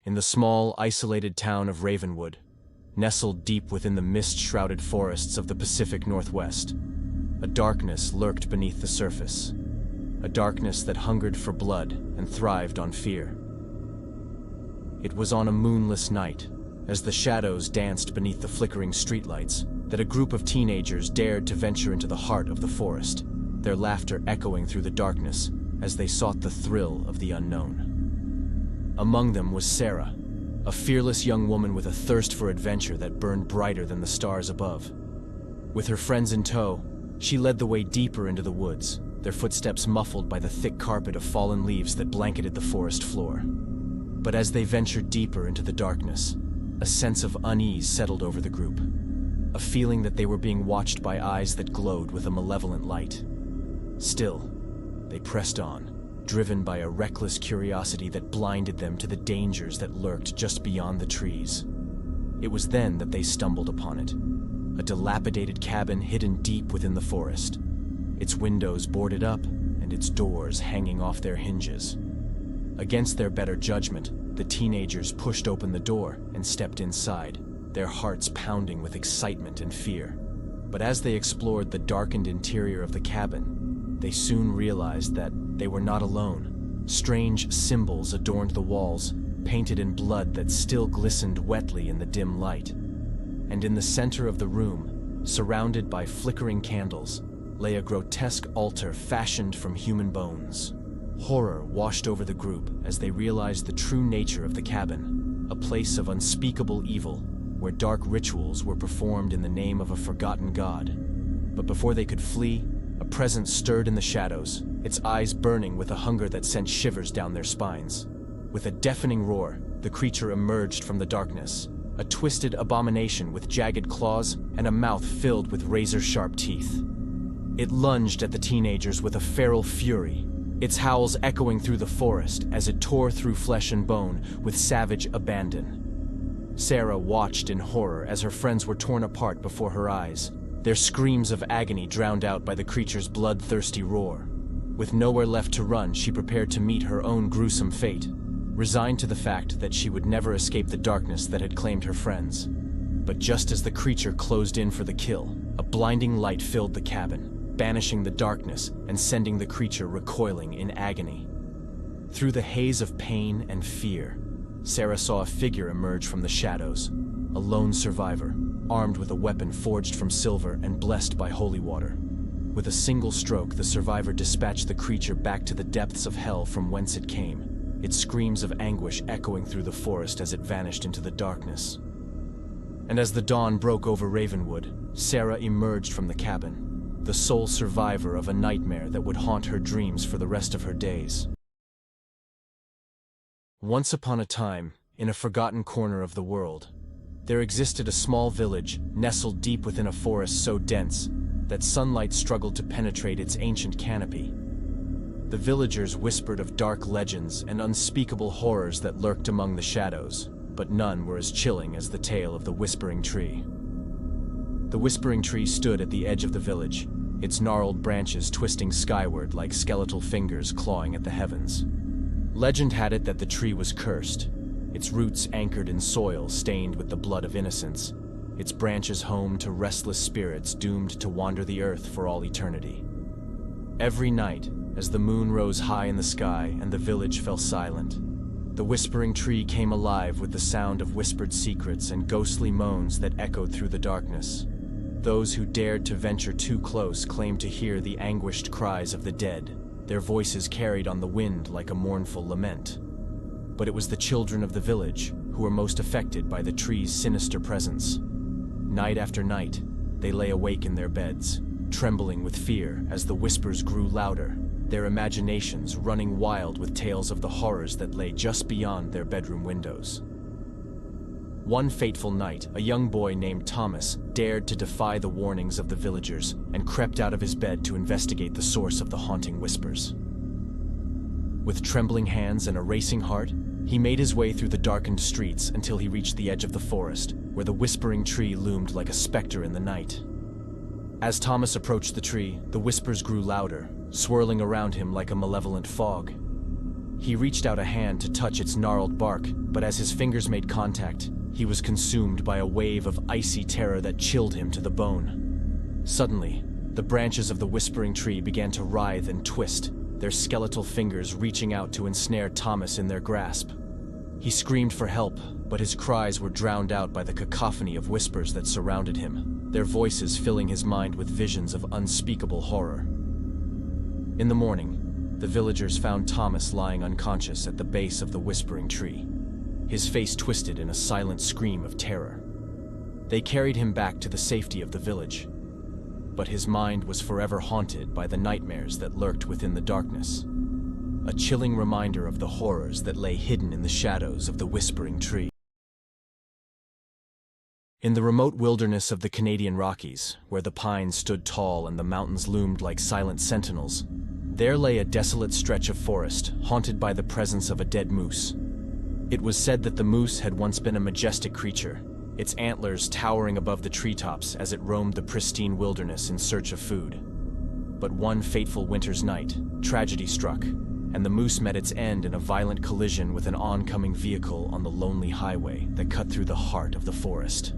in the small, isolated town of Ravenwood, nestled deep within the mist-shrouded forests of the Pacific Northwest, a darkness lurked beneath the surface, a darkness that hungered for blood and thrived on fear. It was on a moonless night, as the shadows danced beneath the flickering streetlights, that a group of teenagers dared to venture into the heart of the forest, their laughter echoing through the darkness as they sought the thrill of the unknown. Among them was Sarah, a fearless young woman with a thirst for adventure that burned brighter than the stars above. With her friends in tow, she led the way deeper into the woods, their footsteps muffled by the thick carpet of fallen leaves that blanketed the forest floor. But as they ventured deeper into the darkness, a sense of unease settled over the group, a feeling that they were being watched by eyes that glowed with a malevolent light. Still, they pressed on, driven by a reckless curiosity that blinded them to the dangers that lurked just beyond the trees. It was then that they stumbled upon it, a dilapidated cabin hidden deep within the forest, its windows boarded up and its doors hanging off their hinges. Against their better judgment, the teenagers pushed open the door and stepped inside, their hearts pounding with excitement and fear. But as they explored the darkened interior of the cabin, they soon realized that they were not alone. Strange symbols adorned the walls, painted in blood that still glistened wetly in the dim light. And in the center of the room, surrounded by flickering candles, lay a grotesque altar fashioned from human bones. Horror washed over the group as they realized the true nature of the cabin, a place of unspeakable evil, where dark rituals were performed in the name of a forgotten god. But before they could flee, a presence stirred in the shadows, its eyes burning with a hunger that sent shivers down their spines. With a deafening roar, the creature emerged from the darkness, a twisted abomination with jagged claws and a mouth filled with razor-sharp teeth. It lunged at the teenagers with a feral fury, its howls echoing through the forest as it tore through flesh and bone with savage abandon. Sarah watched in horror as her friends were torn apart before her eyes, their screams of agony drowned out by the creature's bloodthirsty roar. With nowhere left to run, she prepared to meet her own gruesome fate, resigned to the fact that she would never escape the darkness that had claimed her friends. But just as the creature closed in for the kill, a blinding light filled the cabin, banishing the darkness and sending the creature recoiling in agony. Through the haze of pain and fear, Sarah saw a figure emerge from the shadows, a lone survivor, armed with a weapon forged from silver and blessed by holy water. With a single stroke, the survivor dispatched the creature back to the depths of hell from whence it came, its screams of anguish echoing through the forest as it vanished into the darkness. And as the dawn broke over Ravenwood, Sarah emerged from the cabin, the sole survivor of a nightmare that would haunt her dreams for the rest of her days. Once upon a time, in a forgotten corner of the world, there existed a small village nestled deep within a forest so dense that sunlight struggled to penetrate its ancient canopy. The villagers whispered of dark legends and unspeakable horrors that lurked among the shadows, but none were as chilling as the tale of the Whispering Tree. The Whispering Tree stood at the edge of the village, its gnarled branches twisting skyward like skeletal fingers clawing at the heavens. Legend had it that the tree was cursed, its roots anchored in soil stained with the blood of innocence, its branches home to restless spirits doomed to wander the earth for all eternity. Every night, as the moon rose high in the sky and the village fell silent, the Whispering Tree came alive with the sound of whispered secrets and ghostly moans that echoed through the darkness. Those who dared to venture too close claimed to hear the anguished cries of the dead, their voices carried on the wind like a mournful lament. But it was the children of the village who were most affected by the tree's sinister presence. Night after night, they lay awake in their beds, trembling with fear as the whispers grew louder, their imaginations running wild with tales of the horrors that lay just beyond their bedroom windows. One fateful night, a young boy named Thomas dared to defy the warnings of the villagers and crept out of his bed to investigate the source of the haunting whispers. With trembling hands and a racing heart, he made his way through the darkened streets until he reached the edge of the forest, where the Whispering Tree loomed like a specter in the night. As Thomas approached the tree, the whispers grew louder, swirling around him like a malevolent fog. He reached out a hand to touch its gnarled bark, but as his fingers made contact, he was consumed by a wave of icy terror that chilled him to the bone. Suddenly, the branches of the whispering tree began to writhe and twist, their skeletal fingers reaching out to ensnare Thomas in their grasp. He screamed for help, but his cries were drowned out by the cacophony of whispers that surrounded him, their voices filling his mind with visions of unspeakable horror. In the morning, the villagers found Thomas lying unconscious at the base of the whispering tree, his face twisted in a silent scream of terror. They carried him back to the safety of the village, but his mind was forever haunted by the nightmares that lurked within the darkness, a chilling reminder of the horrors that lay hidden in the shadows of the whispering tree. In the remote wilderness of the Canadian Rockies, where the pines stood tall and the mountains loomed like silent sentinels, there lay a desolate stretch of forest haunted by the presence of a dead moose. It was said that the moose had once been a majestic creature, its antlers towering above the treetops as it roamed the pristine wilderness in search of food. But one fateful winter's night, tragedy struck, and the moose met its end in a violent collision with an oncoming vehicle on the lonely highway that cut through the heart of the forest.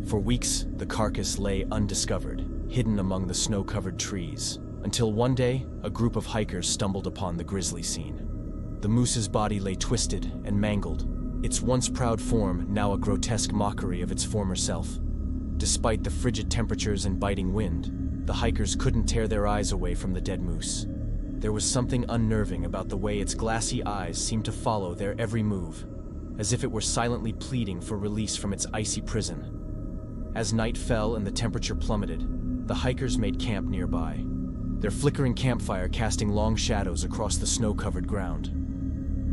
For weeks, the carcass lay undiscovered, hidden among the snow-covered trees, until one day, a group of hikers stumbled upon the grisly scene. The moose's body lay twisted and mangled, its once proud form now a grotesque mockery of its former self. Despite the frigid temperatures and biting wind, the hikers couldn't tear their eyes away from the dead moose. There was something unnerving about the way its glassy eyes seemed to follow their every move, as if it were silently pleading for release from its icy prison. As night fell and the temperature plummeted, the hikers made camp nearby, their flickering campfire casting long shadows across the snow-covered ground.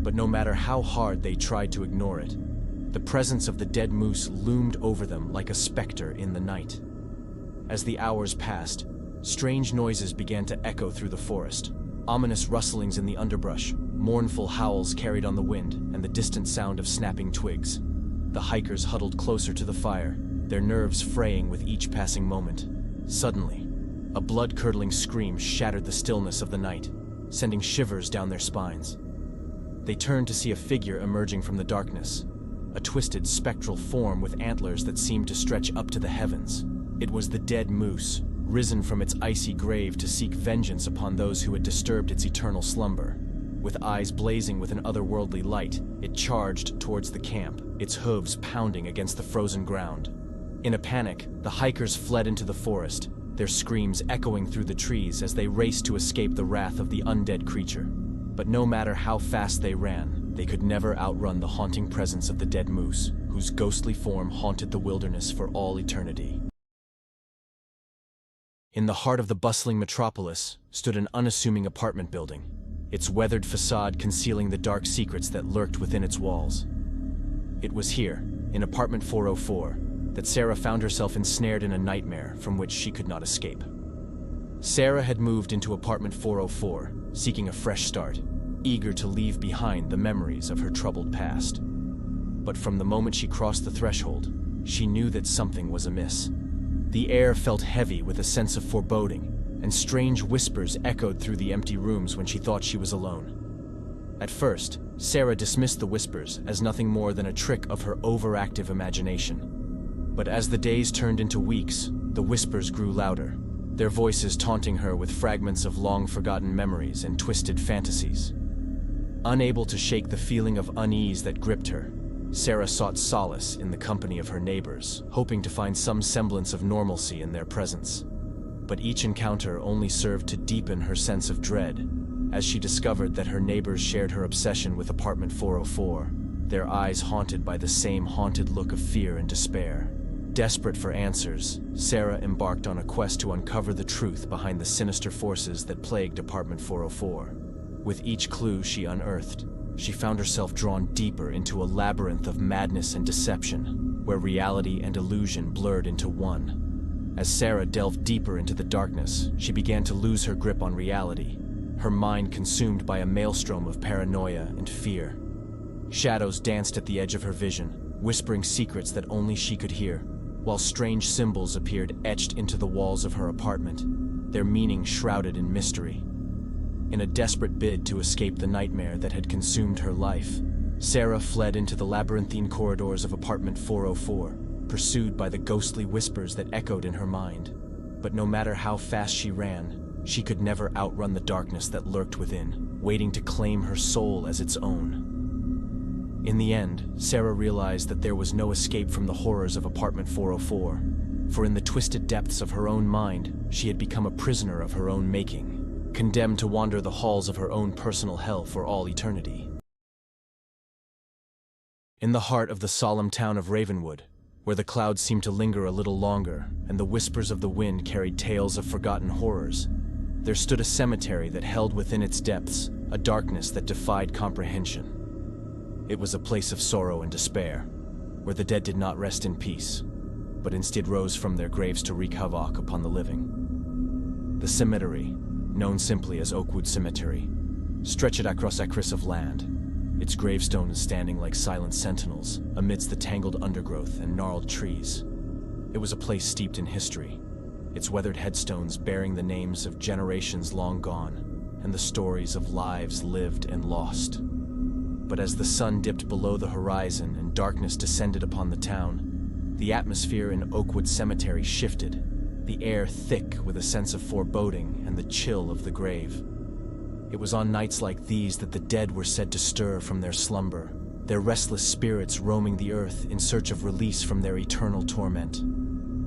But no matter how hard they tried to ignore it, the presence of the dead moose loomed over them like a specter in the night. As the hours passed, strange noises began to echo through the forest, ominous rustlings in the underbrush, mournful howls carried on the wind, and the distant sound of snapping twigs. The hikers huddled closer to the fire, their nerves fraying with each passing moment. Suddenly, a blood-curdling scream shattered the stillness of the night, sending shivers down their spines. They turned to see a figure emerging from the darkness, a twisted, spectral form with antlers that seemed to stretch up to the heavens. It was the dead moose, risen from its icy grave to seek vengeance upon those who had disturbed its eternal slumber. With eyes blazing with an otherworldly light, it charged towards the camp, its hooves pounding against the frozen ground. In a panic, the hikers fled into the forest, their screams echoing through the trees as they raced to escape the wrath of the undead creature. But no matter how fast they ran, they could never outrun the haunting presence of the dead moose, whose ghostly form haunted the wilderness for all eternity. In the heart of the bustling metropolis stood an unassuming apartment building, its weathered facade concealing the dark secrets that lurked within its walls. It was here, in apartment 404, that Sarah found herself ensnared in a nightmare from which she could not escape. Sarah had moved into apartment 404, seeking a fresh start, eager to leave behind the memories of her troubled past. But from the moment she crossed the threshold, she knew that something was amiss. The air felt heavy with a sense of foreboding, and strange whispers echoed through the empty rooms when she thought she was alone. At first, Sarah dismissed the whispers as nothing more than a trick of her overactive imagination. But as the days turned into weeks, the whispers grew louder, their voices taunting her with fragments of long-forgotten memories and twisted fantasies. Unable to shake the feeling of unease that gripped her, Sarah sought solace in the company of her neighbors, hoping to find some semblance of normalcy in their presence. But each encounter only served to deepen her sense of dread, as she discovered that her neighbors shared her obsession with apartment 404, their eyes haunted by the same haunted look of fear and despair. Desperate for answers, Sarah embarked on a quest to uncover the truth behind the sinister forces that plagued apartment 404. With each clue she unearthed, she found herself drawn deeper into a labyrinth of madness and deception, where reality and illusion blurred into one. As Sarah delved deeper into the darkness, she began to lose her grip on reality, her mind consumed by a maelstrom of paranoia and fear. Shadows danced at the edge of her vision, whispering secrets that only she could hear, while strange symbols appeared etched into the walls of her apartment, their meaning shrouded in mystery. In a desperate bid to escape the nightmare that had consumed her life, Sarah fled into the labyrinthine corridors of apartment 404, pursued by the ghostly whispers that echoed in her mind. But no matter how fast she ran, she could never outrun the darkness that lurked within, waiting to claim her soul as its own. In the end, Sarah realized that there was no escape from the horrors of apartment 404, for in the twisted depths of her own mind, she had become a prisoner of her own making, condemned to wander the halls of her own personal hell for all eternity. In the heart of the solemn town of Ravenwood, where the clouds seemed to linger a little longer and the whispers of the wind carried tales of forgotten horrors, there stood a cemetery that held within its depths a darkness that defied comprehension. It was a place of sorrow and despair, where the dead did not rest in peace, but instead rose from their graves to wreak havoc upon the living. The cemetery, known simply as Oakwood Cemetery, stretched across acres of land, its gravestones standing like silent sentinels amidst the tangled undergrowth and gnarled trees. It was a place steeped in history, its weathered headstones bearing the names of generations long gone and the stories of lives lived and lost. But as the sun dipped below the horizon and darkness descended upon the town, the atmosphere in Oakwood Cemetery shifted, the air thick with a sense of foreboding and the chill of the grave. It was on nights like these that the dead were said to stir from their slumber, their restless spirits roaming the earth in search of release from their eternal torment.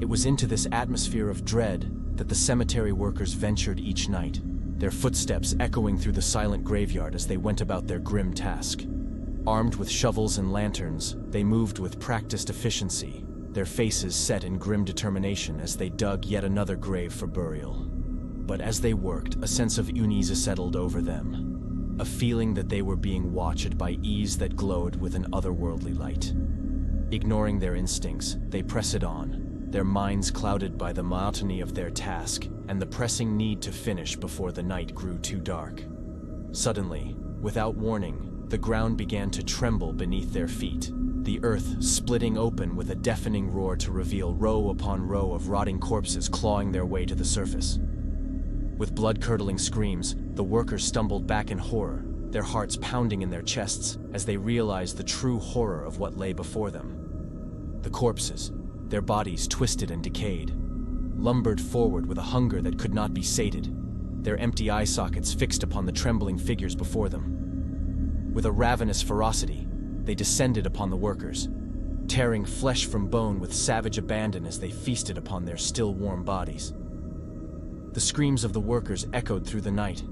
It was into this atmosphere of dread that the cemetery workers ventured each night, their footsteps echoing through the silent graveyard as they went about their grim task. Armed with shovels and lanterns, they moved with practiced efficiency, their faces set in grim determination as they dug yet another grave for burial. But as they worked, a sense of unease settled over them, a feeling that they were being watched by eyes that glowed with an otherworldly light. Ignoring their instincts, they pressed on, their minds clouded by the monotony of their task and the pressing need to finish before the night grew too dark. Suddenly, without warning, the ground began to tremble beneath their feet, the earth splitting open with a deafening roar to reveal row upon row of rotting corpses clawing their way to the surface. With blood-curdling screams, the workers stumbled back in horror, their hearts pounding in their chests as they realized the true horror of what lay before them. The corpses, their bodies twisted and decayed, lumbered forward with a hunger that could not be sated, their empty eye sockets fixed upon the trembling figures before them. With a ravenous ferocity, they descended upon the workers, tearing flesh from bone with savage abandon as they feasted upon their still warm bodies. The screams of the workers echoed through the night,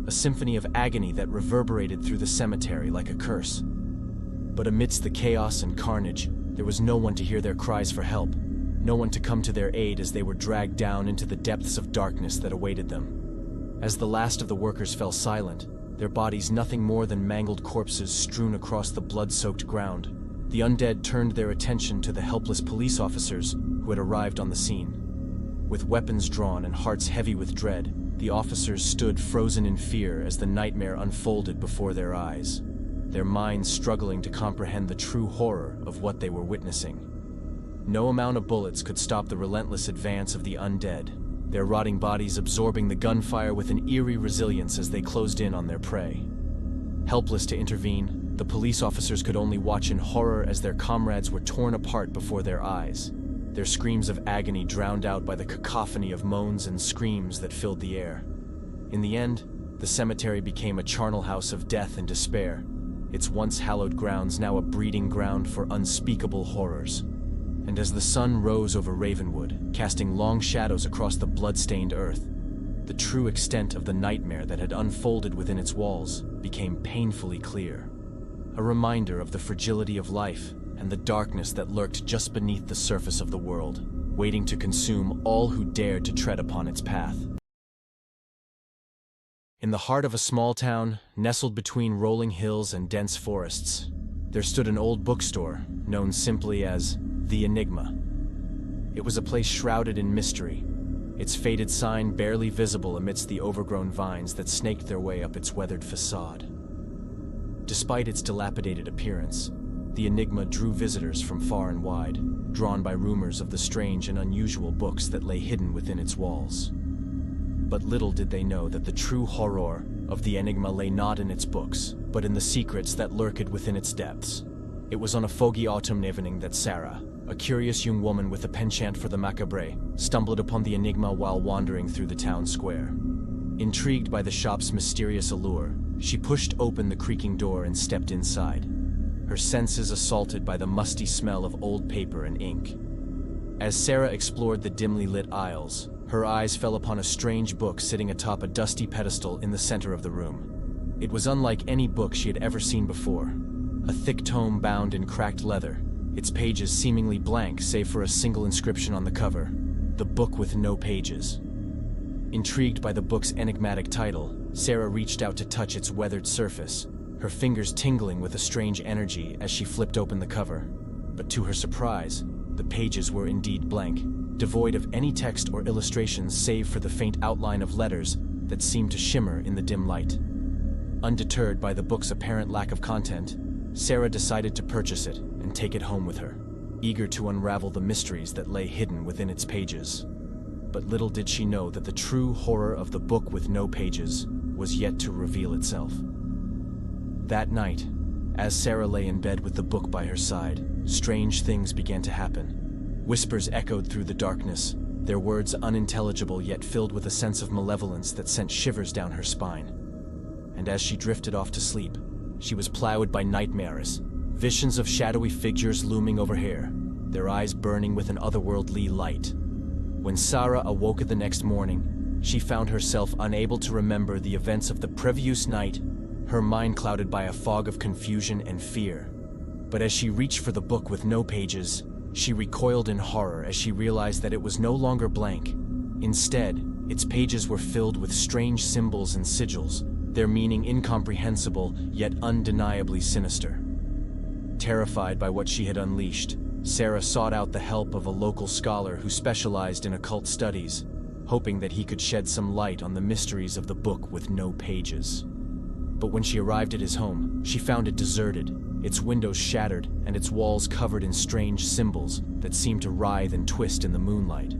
a symphony of agony that reverberated through the cemetery like a curse. But amidst the chaos and carnage, there was no one to hear their cries for help, no one to come to their aid as they were dragged down into the depths of darkness that awaited them. As the last of the workers fell silent, their bodies nothing more than mangled corpses strewn across the blood-soaked ground, the undead turned their attention to the helpless police officers who had arrived on the scene. With weapons drawn and hearts heavy with dread, the officers stood frozen in fear as the nightmare unfolded before their eyes, their minds struggling to comprehend the true horror of what they were witnessing. No amount of bullets could stop the relentless advance of the undead, their rotting bodies absorbing the gunfire with an eerie resilience as they closed in on their prey. Helpless to intervene, the police officers could only watch in horror as their comrades were torn apart before their eyes, their screams of agony drowned out by the cacophony of moans and screams that filled the air. In the end, the cemetery became a charnel house of death and despair, its once hallowed grounds now a breeding ground for unspeakable horrors. And as the sun rose over Ravenwood, casting long shadows across the blood-stained earth, the true extent of the nightmare that had unfolded within its walls became painfully clear. A reminder of the fragility of life and the darkness that lurked just beneath the surface of the world, waiting to consume all who dared to tread upon its path. In the heart of a small town, nestled between rolling hills and dense forests, there stood an old bookstore known simply as The Enigma. It was a place shrouded in mystery, its faded sign barely visible amidst the overgrown vines that snaked their way up its weathered facade. Despite its dilapidated appearance, The Enigma drew visitors from far and wide, drawn by rumors of the strange and unusual books that lay hidden within its walls. But little did they know that the true horror of the enigma lay not in its books, but in the secrets that lurked within its depths. It was on a foggy autumn evening that Sarah, a curious young woman with a penchant for the macabre, stumbled upon the enigma while wandering through the town square. Intrigued by the shop's mysterious allure, she pushed open the creaking door and stepped inside, her senses assaulted by the musty smell of old paper and ink. As Sarah explored the dimly lit aisles, her eyes fell upon a strange book sitting atop a dusty pedestal in the center of the room. It was unlike any book she had ever seen before. A thick tome bound in cracked leather, its pages seemingly blank save for a single inscription on the cover, "The Book with No Pages." Intrigued by the book's enigmatic title, Sarah reached out to touch its weathered surface, her fingers tingling with a strange energy as she flipped open the cover. But to her surprise, the pages were indeed blank, devoid of any text or illustrations save for the faint outline of letters that seemed to shimmer in the dim light. Undeterred by the book's apparent lack of content, Sarah decided to purchase it and take it home with her, eager to unravel the mysteries that lay hidden within its pages. But little did she know that the true horror of the book with no pages was yet to reveal itself. That night, as Sarah lay in bed with the book by her side, strange things began to happen. Whispers echoed through the darkness, their words unintelligible yet filled with a sense of malevolence that sent shivers down her spine. And as she drifted off to sleep, she was plowed by nightmares, visions of shadowy figures looming overhead, their eyes burning with an otherworldly light. When Sarah awoke the next morning, she found herself unable to remember the events of the previous night, her mind clouded by a fog of confusion and fear. But as she reached for the book with no pages, she recoiled in horror as she realized that it was no longer blank. Instead, its pages were filled with strange symbols and sigils, their meaning incomprehensible yet undeniably sinister. Terrified by what she had unleashed, Sarah sought out the help of a local scholar who specialized in occult studies, hoping that he could shed some light on the mysteries of the book with no pages. But when she arrived at his home, she found it deserted, its windows shattered and its walls covered in strange symbols that seemed to writhe and twist in the moonlight.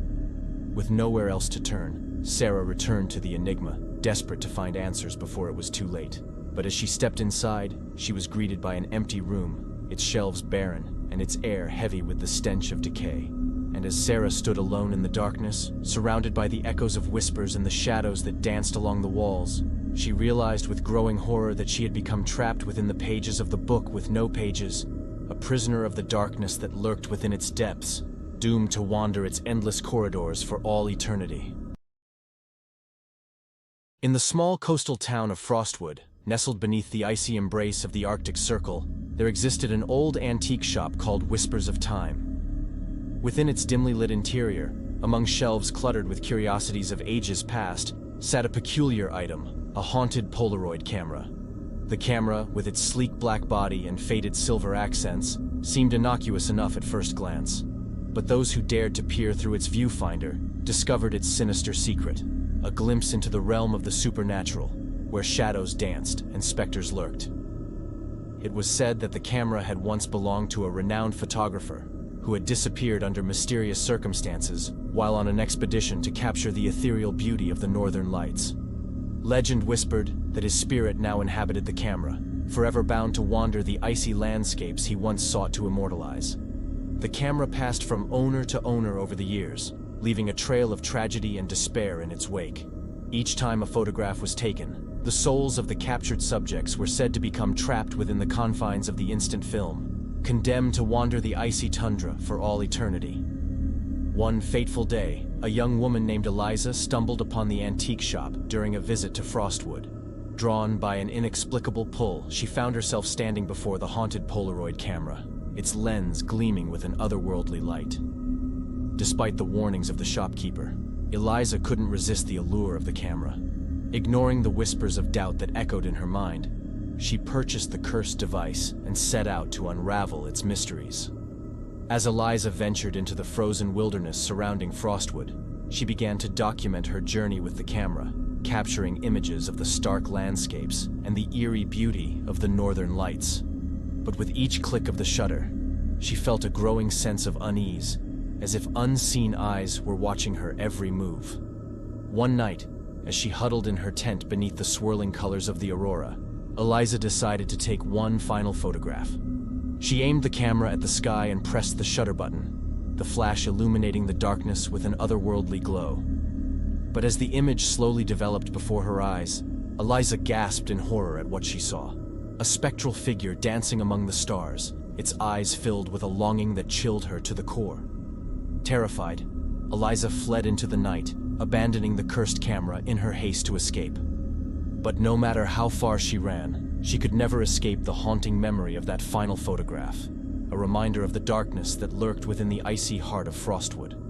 With nowhere else to turn, Sarah returned to the enigma, desperate to find answers before it was too late. But as she stepped inside, she was greeted by an empty room, its shelves barren and its air heavy with the stench of decay. And as Sarah stood alone in the darkness, surrounded by the echoes of whispers and the shadows that danced along the walls, she realized with growing horror that she had become trapped within the pages of the book with no pages, a prisoner of the darkness that lurked within its depths, doomed to wander its endless corridors for all eternity. In the small coastal town of Frostwood, nestled beneath the icy embrace of the Arctic Circle, there existed an old antique shop called Whispers of Time. Within its dimly lit interior, among shelves cluttered with curiosities of ages past, sat a peculiar item, a haunted Polaroid camera. The camera, with its sleek black body and faded silver accents, seemed innocuous enough at first glance. But those who dared to peer through its viewfinder discovered its sinister secret, a glimpse into the realm of the supernatural, where shadows danced and specters lurked. It was said that the camera had once belonged to a renowned photographer, who had disappeared under mysterious circumstances while on an expedition to capture the ethereal beauty of the Northern Lights. Legend whispered that his spirit now inhabited the camera, forever bound to wander the icy landscapes he once sought to immortalize. The camera passed from owner to owner over the years, leaving a trail of tragedy and despair in its wake. Each time a photograph was taken, the souls of the captured subjects were said to become trapped within the confines of the instant film, condemned to wander the icy tundra for all eternity. One fateful day, a young woman named Eliza stumbled upon the antique shop during a visit to Frostwood. Drawn by an inexplicable pull, she found herself standing before the haunted Polaroid camera, its lens gleaming with an otherworldly light. Despite the warnings of the shopkeeper, Eliza couldn't resist the allure of the camera. Ignoring the whispers of doubt that echoed in her mind, she purchased the cursed device and set out to unravel its mysteries. As Eliza ventured into the frozen wilderness surrounding Frostwood, she began to document her journey with the camera, capturing images of the stark landscapes and the eerie beauty of the Northern Lights. But with each click of the shutter, she felt a growing sense of unease, as if unseen eyes were watching her every move. One night, As she huddled in her tent beneath the swirling colors of the aurora, Eliza decided to take one final photograph. She aimed the camera at the sky and pressed the shutter button, the flash illuminating the darkness with an otherworldly glow. But as the image slowly developed before her eyes, Eliza gasped in horror at what she saw. A spectral figure dancing among the stars, its eyes filled with a longing that chilled her to the core. Terrified, Eliza fled into the night, abandoning the cursed camera in her haste to escape. But no matter how far she ran, she could never escape the haunting memory of that final photograph, a reminder of the darkness that lurked within the icy heart of Frostwood.